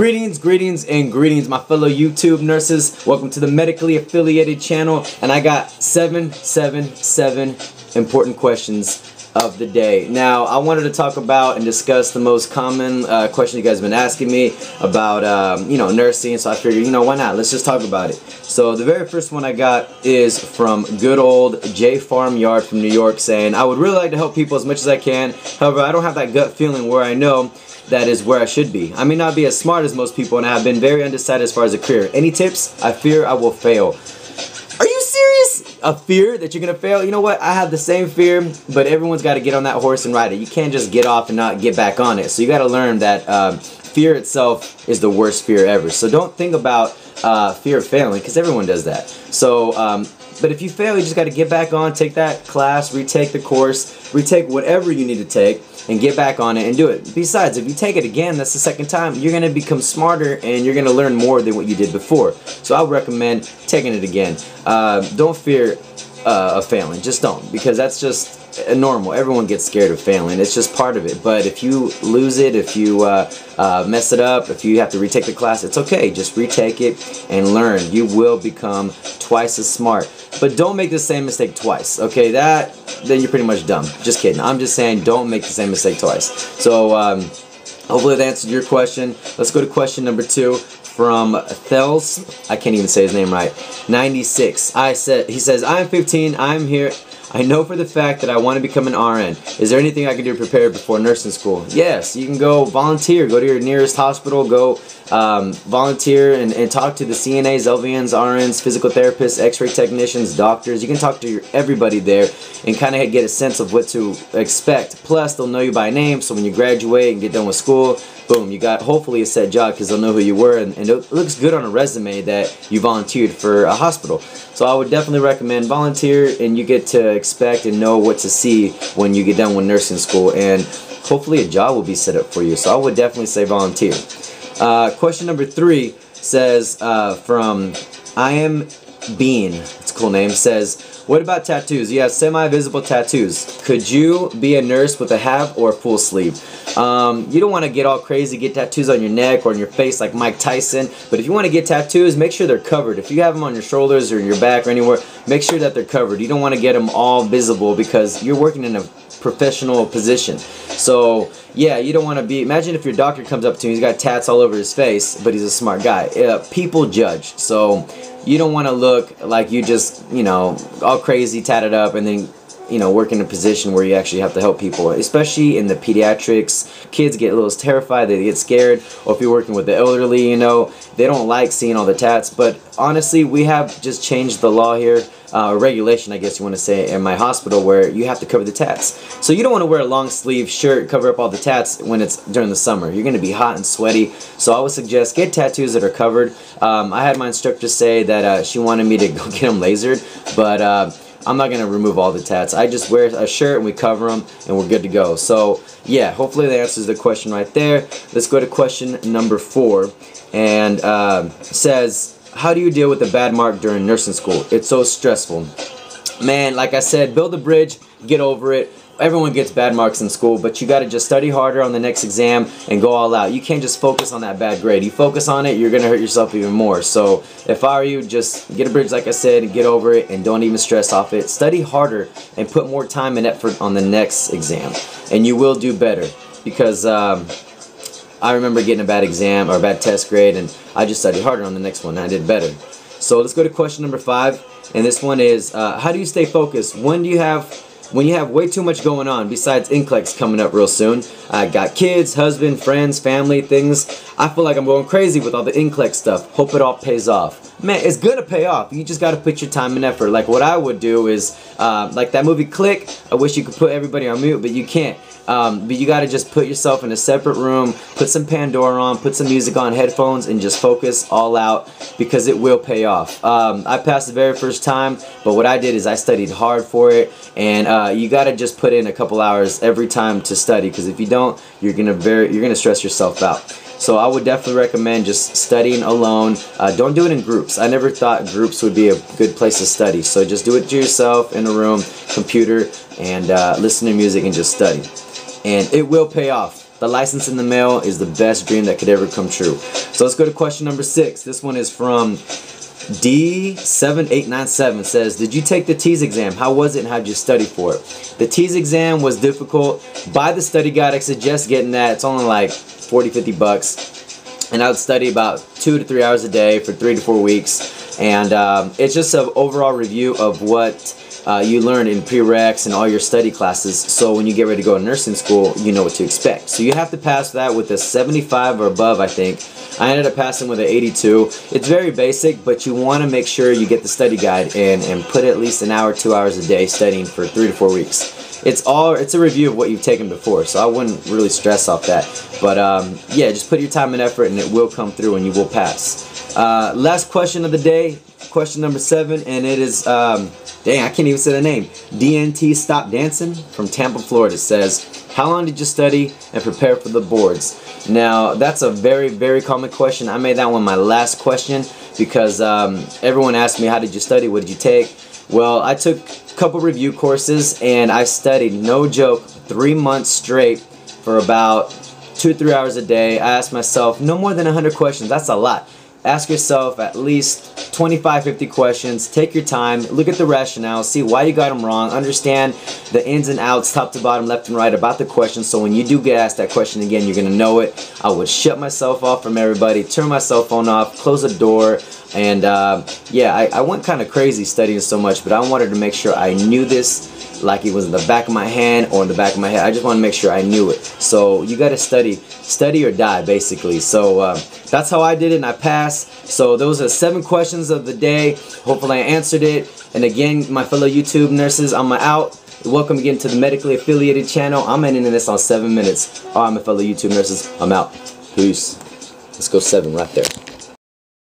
Greetings, and greetings, my fellow YouTube nurses. Welcome to the medically affiliated channel, and I got 7 important questions of the day. Now, I wanted to talk about and discuss the most common question you guys have been asking me about, nursing. So I figured, why not? Let's just talk about it. So the very first one I got is from good old J Farm Yard from New York, saying, I would really like to help people as much as I can. However, I don't have that gut feeling where I know that is where I should be. I may not be as smart as most people, and I have been very undecided as far as a career. Any tips? I fear I will fail. Are you serious? A fear that you're gonna fail? You know what? I have the same fear, but everyone's got to get on that horse and ride it. You can't just get off and not get back on it. So you got to learn that fear itself is the worst fear ever. So don't think about fear of failing, because everyone does that. So, but if you fail, you just got to get back on, take that class, retake the course, retake whatever you need to take, and get back on it and do it. Besides, if you take it again, that's the second time, you're going to become smarter and you're going to learn more than what you did before. So I would recommend taking it again. Don't fear of failing. Just don't, because that's just normal. Everyone gets scared of failing. It's just part of it. But if you lose it, if you mess it up, if you have to retake the class, it's okay. Just retake it and learn. You will become twice as smart. But don't make the same mistake twice. Okay, then you're pretty much dumb. Just kidding. I'm just saying don't make the same mistake twice. So hopefully that answered your question. Let's go to question number 2 from Thels. I can't even say his name right. 96. He says, I'm 15. I'm here. I know for the fact that I want to become an RN. Is there anything I can do to prepare before nursing school? Yes, you can go volunteer. Go to your nearest hospital. Go volunteer and talk to the CNAs, LVNs, RNs, physical therapists, x-ray technicians, doctors. You can talk to everybody there and kind of get a sense of what to expect. Plus, they'll know you by name, so when you graduate and get done with school, boom, you got hopefully a set job because they'll know who you were, and it looks good on a resume that you volunteered for a hospital. So I would definitely recommend volunteer, and you get to expect and know what to see when you get done with nursing school, and hopefully a job will be set up for you. So I would definitely say volunteer. Question number 3 says from I Am Bean, it's a cool name, says, what about tattoos? You have semi-visible tattoos. Could you be a nurse with a half or a full sleeve? You don't want to get all crazy, get tattoos on your neck or on your face like Mike Tyson, but if you want to get tattoos, make sure they're covered. If you have them on your shoulders or your back or anywhere, make sure that they're covered. You don't want to get them all visible because you're working in a professional position. So yeah, you don't want to be, imagine if your doctor comes up to you, he's got tats all over his face, but he's a smart guy. People judge, so you don't want to look like you just, all crazy, tatted up, and then, work in a position where you actually have to help people, especially in the pediatrics. Kids get a little terrified, they get scared, or if you're working with the elderly, they don't like seeing all the tats. But honestly, we have just changed the law here, regulation, I guess you want to say, in my hospital, where you have to cover the tats. So you don't want to wear a long sleeve shirt, cover up all the tats when it's during the summer. You're going to be hot and sweaty. So I would suggest get tattoos that are covered. I had my instructor say that she wanted me to go get them lasered, but I'm not going to remove all the tats. I just wear a shirt and we cover them and we're good to go. So yeah, hopefully that answers the question right there. Let's go to question number 4, and says, how do you deal with a bad mark during nursing school? It's so stressful. Man, like I said, build a bridge, get over it. Everyone gets bad marks in school, but you got to just study harder on the next exam and go all out. You can't just focus on that bad grade. You focus on it, you're going to hurt yourself even more. So if I were you, just get a bridge, like I said, and get over it, and don't even stress off it. Study harder and put more time and effort on the next exam, and you will do better. Because I remember getting a bad exam or a bad test grade, and I just studied harder on the next one and I did better. So let's go to question number 5, and this one is, how do you stay focused when you have way too much going on? Besides NCLEX coming up real soon, I got kids, husband, friends, family, things. I feel like I'm going crazy with all the NCLEX stuff. Hope it all pays off. Man, it's gonna pay off. You just gotta put your time and effort. Like what I would do is, like that movie Click, I wish you could put everybody on mute, but you can't. But you gotta just put yourself in a separate room, put some Pandora on, put some music on, headphones, and just focus all out, because it will pay off. I passed the very first time, but what I did is I studied hard for it, and you gotta just put in a couple hours every time to study, because if you don't, you're gonna stress yourself out. So I would definitely recommend just studying alone. Don't do it in groups. I never thought groups would be a good place to study. So just do it to yourself in a room, computer, and listen to music and just study. And it will pay off. the license in the mail is the best dream that could ever come true. So let's go to question number 6. This one is from D7897. Says, did you take the TEAS exam? How was it and how did you study for it? The TEAS exam was difficult. Buy the study guide. I suggest getting that. It's only like 40-50 bucks. And I would study about 2 to 3 hours a day for 3 to 4 weeks. And it's just an overall review of what you learned in prereqs and all your study classes, so when you get ready to go to nursing school, you know what to expect. So you have to pass that with a 75 or above, I think. I ended up passing with an 82. It's very basic, but you want to make sure you get the study guide in and put at least an hour, 2 hours a day studying for 3 to 4 weeks. It's a review of what you've taken before, so I wouldn't really stress off that. But yeah, just put your time and effort and it will come through and you will pass. Last question of the day, question number 7, and it is, dang, I can't even say the name. DNT Stop Dancing from Tampa, Florida says, how long did you study and prepare for the boards? Now, that's a very, very common question. I made that one my last question because everyone asked me, how did you study? What did you take? Well, I took a couple review courses and I studied, no joke, 3 months straight for about 2 to 3 hours a day. I asked myself no more than 100 questions. That's a lot. Ask yourself at least 25-50 questions. Take your time, look at the rationale, see why you got them wrong, understand the ins and outs, top to bottom, left and right about the question, so when you do get asked that question again, you're gonna know it. I would shut myself off from everybody, turn my cell phone off, close the door, and yeah, I went kind of crazy studying so much, but I wanted to make sure I knew this like it was in the back of my hand or in the back of my head. I just want to make sure I knew it. So you got to study or die, basically. So that's how I did it, and I passed. So those are 7 questions of the day. Hopefully I answered it. And again, my fellow YouTube nurses, I'm out. Welcome again to the medically affiliated channel. I'm ending this on 7 minutes. All right, my fellow YouTube nurses, I'm out. Peace. Let's go 7 right there.